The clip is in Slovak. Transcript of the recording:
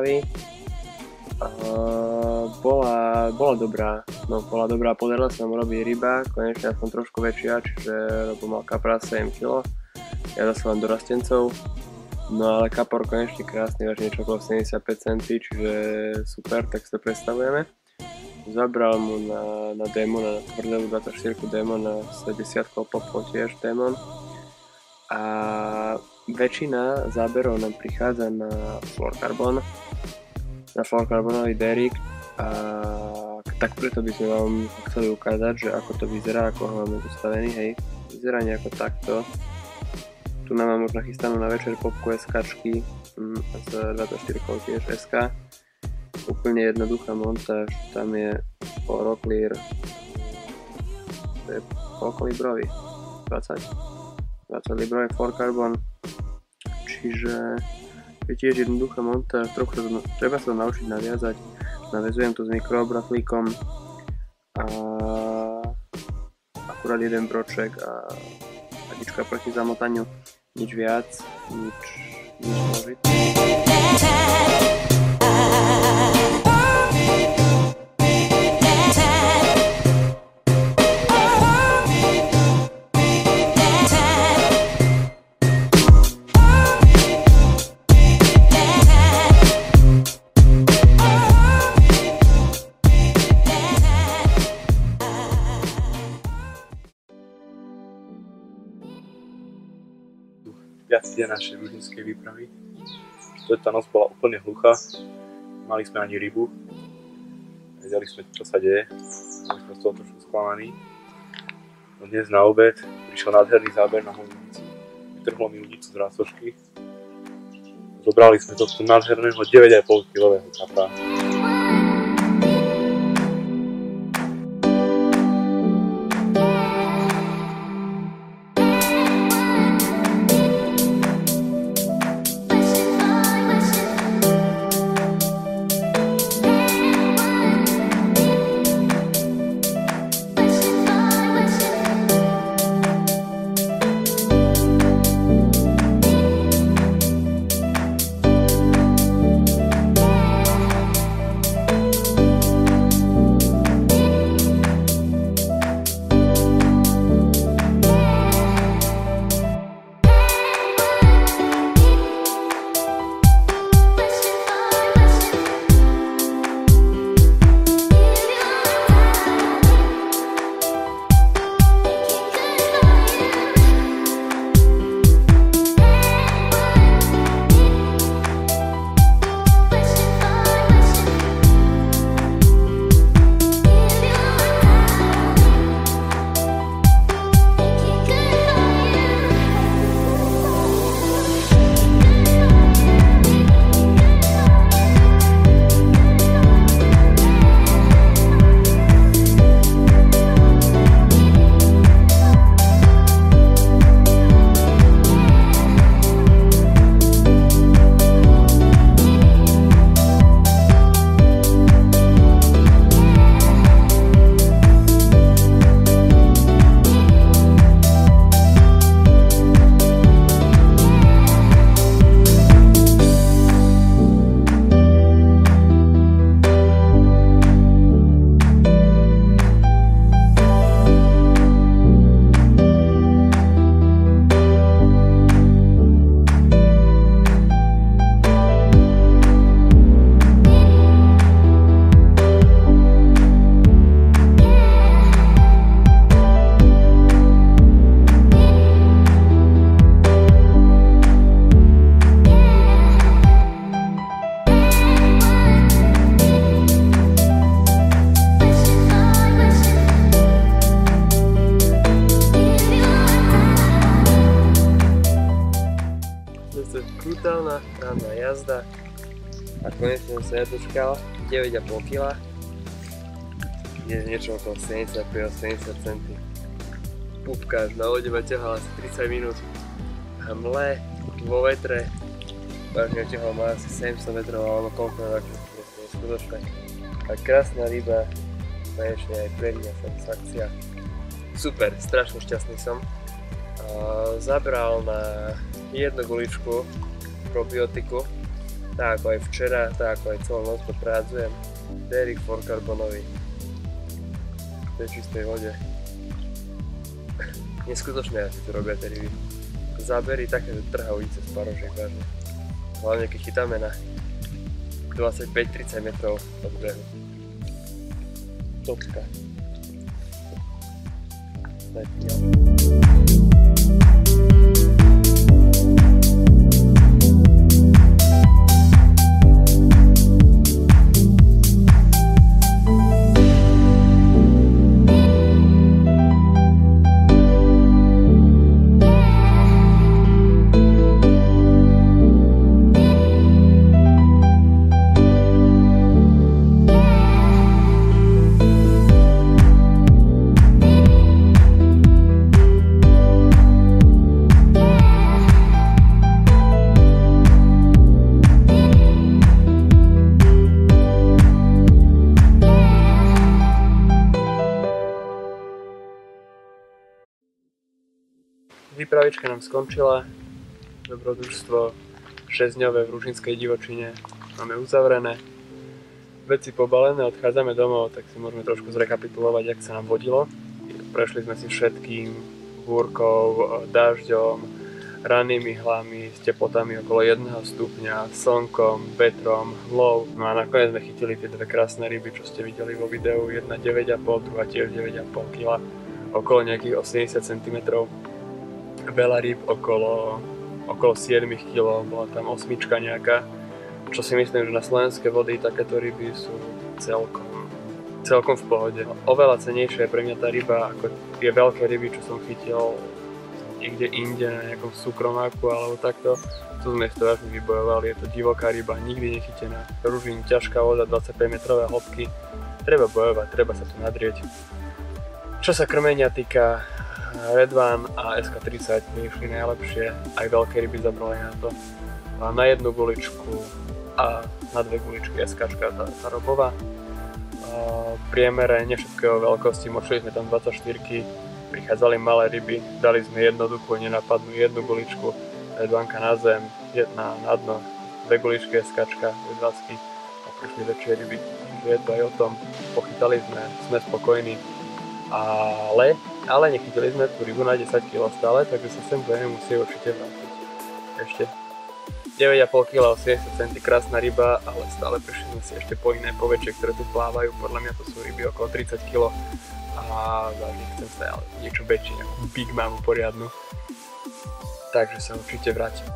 výpravy. Bola dobrá, podarila sa nám urobiť ryba, konečne aspoň trošku väčšia, čiže lebo mal kapra 7 kg, ja zase len do rastencov, no ale kapor konečne krásny, až niečo okolo 75 cm, čiže super, tak si to predstavujeme. Zabral mu na démona, na tvrdelu 24 démona, 70 popol tiež démon a väčšina záberov nám prichádza na fluorkarbonový Derrick a tak preto by sme vám chceli ukázať, že ako to vyzerá, ako ho máme zostavený, hej. Vyzerá nejako takto. Tu nám mám už nachystanú na večer popku SKčky z 24 tiež SK. Úplne jednoduchá montáž, tam je Oroclear, to je koľko librový? 20 librový fluorkarbon, čiže je tiež jednoduchá montáž, treba sa to naučiť naviazať. Navezujem to s mikroobratlíkom a akurát jeden broček a hadička proti zamotaniu, nič viac, nič zložité. Piaci deň našej ružinskej výpravy. Tá noc bola úplne hluchá, mali sme ani rybu, vedeli sme, čo sa deje, boli sme z toho trošku sklamaní. No dnes na obed prišiel nádherný záber na moju ľudicu, vytrhlo mi ľudicu z rásošky. Zobrali sme to nádherného 9,5 kg kapra. brutálna ranná jazda a konečne som sa ja dočkal 9,5 kg. Dnes niečo okolo 75-80 cm. Pupka na lode ma ťahal asi 30 minút a mle vo vetre vážne ťahal ma asi 700 metrov alebo koľko na skutočné. A krásna ryba, konečne aj pre mňa satisfakcia. Super, strašne šťastný som. Zabral na jednu guličku probiotiku tak ako aj včera, tak ako aj celú noc to prehádzujem. Derrick fluorokarbonový v tej čistej vode. Neskutočné asi to robia tie ryby. Zábery také trhavice z parožiek, vážne. Hlavne keď chytáme na 25-30 metrov od brehu. Topka. Výpravička nám skončila, dobrodružstvo 6-dňové v Ružinskej divočine máme uzavrené, veci pobalené, odchádzame domov, tak si môžeme trošku zrekapitulovať, jak sa nám vodilo. Prešli sme si všetkým, búrkou, dažďom, rannými hlami, s teplotami okolo 1 stupňa, slnkom, vetrom, mlou. No a nakoniec sme chytili tie dve krásne ryby, čo ste videli vo videu, jedna 9,5, druhá tiež 9,5 kg, okolo nejakých 80 cm. Veľa rýb, okolo 7 kg, bola tam osmička nejaká, čo si myslím, že na slovenské vody takéto ryby sú celkom v pohode. Oveľa cenejšia je pre mňa tá ryba, ako tie veľké ryby, čo som chytil niekde inde, na nejakom súkromáku alebo takto. Tu sme to vážne vybojovali, je to divoká ryba, nikdy nechytená. Ružín, ťažká voda, 25 metrové hĺbky, treba bojovať, treba sa tu nadrieť. Čo sa krmenia týka, Red One a SK30 mi išli najlepšie, aj veľké ryby zabrali na to. A na jednu guličku a na dve guličky SKčka, tá robová. V priemere nevšetkého veľkosti, močili sme tam 24-ky, prichádzali malé ryby, dali sme jednoduchú, nenapadnú jednu guličku, Red One na zem, jedna na dno, dve guličky SKčka, 20-ky a prišli väčšie ryby. Takže je to aj o tom, pochytali sme spokojní. Ale nechytili sme tú rybu na 10 kg stále, takže sa sem budeme musieť určite vrátiť. Ešte 9,5 kg, 80 cm, krásna ryba, ale stále prišli sme si ešte po iné poväčšie, ktoré tu plávajú. Podľa mňa to sú ryby okolo 30 kg a vážne chcem sa ale niečo väčšie, nejakú Big Mamu poriadnu. Takže sa určite vrátim.